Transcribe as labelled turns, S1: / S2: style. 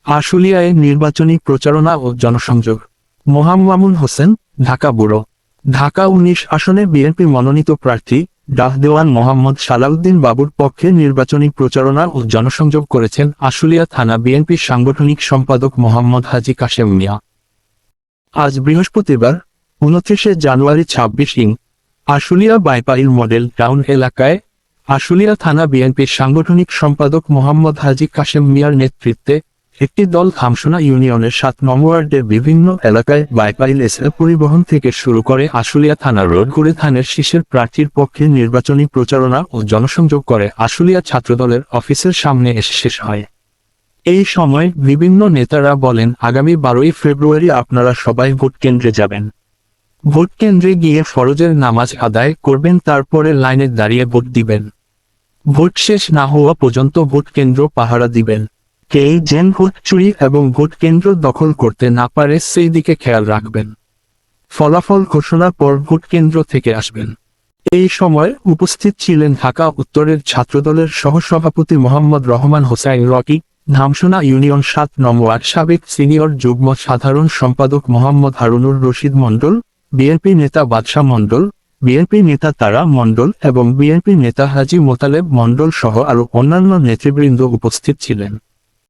S1: আশুলিয়ায় নির্বাচনী প্রচারণা ও জনসংযোগ। মোহাম্মামুন হোসেন, ঢাকা ব্যুরো। ঢাকা ১৯ আসনে বিএনপি মনোনীত প্রার্থী ডাহ দেওয়ান মোহাম্মদ সালাউদ্দিন বাবুর পক্ষে নির্বাচনী প্রচারণা ও জনসংযোগ করেছেন আশুলিয়া থানা বিএনপির সাংগঠনিক সম্পাদক মোহাম্মদ হাজী কাশেম মিয়া। আজ বৃহস্পতিবার ২৯ জানুয়ারি ২৬ আশুলিয়া বাইপাইল মডেল টাউন এলাকায় আশুলিয়া থানা বিএনপির সাংগঠনিক সম্পাদক মোহাম্মদ হাজী কাশেম মিয়ার নেতৃত্বে একটি দল খামসোনা ইউনিয়নের ৭ নং ওয়ার্ডের বিভিন্ন এলাকায় বাইপাইল এসে পরিবহন থেকে শুরু করে আশুলিয়া থানা রোড ঘুরে ধানের শীষের প্রার্থীর পক্ষে নির্বাচনী প্রচারণা ও জনসংযোগ করে আশুলিয়া ছাত্রদলের অফিসের সামনে এসে শেষ হয়। এই সময় বিভিন্ন নেতারা বলেন, আগামী ১২ই ফেব্রুয়ারি আপনারা সবাই ভোট কেন্দ্রে যাবেন। ভোট কেন্দ্রে গিয়ে ফরজের নামাজ আদায় করবেন, তারপরে লাইনে দাঁড়িয়ে ভোট দিবেন। ভোট শেষ না হওয়া পর্যন্ত ভোট কেন্দ্র পাহারা দিবেন। কেউ যেন ভোট চুরি এবং ভোট কেন্দ্র দখল করতে না পারে সেই দিকে খেয়াল রাখবেন। ফলাফল ঘোষণার পর ভোট কেন্দ্র থেকে আসবেন। এই সময় উপস্থিত ছিলেন ঢাকা উত্তরের ছাত্রদলের সহসভাপতি মোহাম্মদ রহমান হোসাইন রকি, খামসোনা ইউনিয়ন ৭ নং ওয়ার্ড সাবেক সিনিয়র যুগ্ম সাধারণ সম্পাদক মোহাম্মদ হারুনুর রশিদ মণ্ডল, বিএনপি নেতা বাদশা মণ্ডল, বিএনপি নেতা তারা মণ্ডল এবং বিএনপি নেতা হাজী মোতালেব মণ্ডল সহ আরও অন্যান্য নেতৃবৃন্দ উপস্থিত ছিলেন।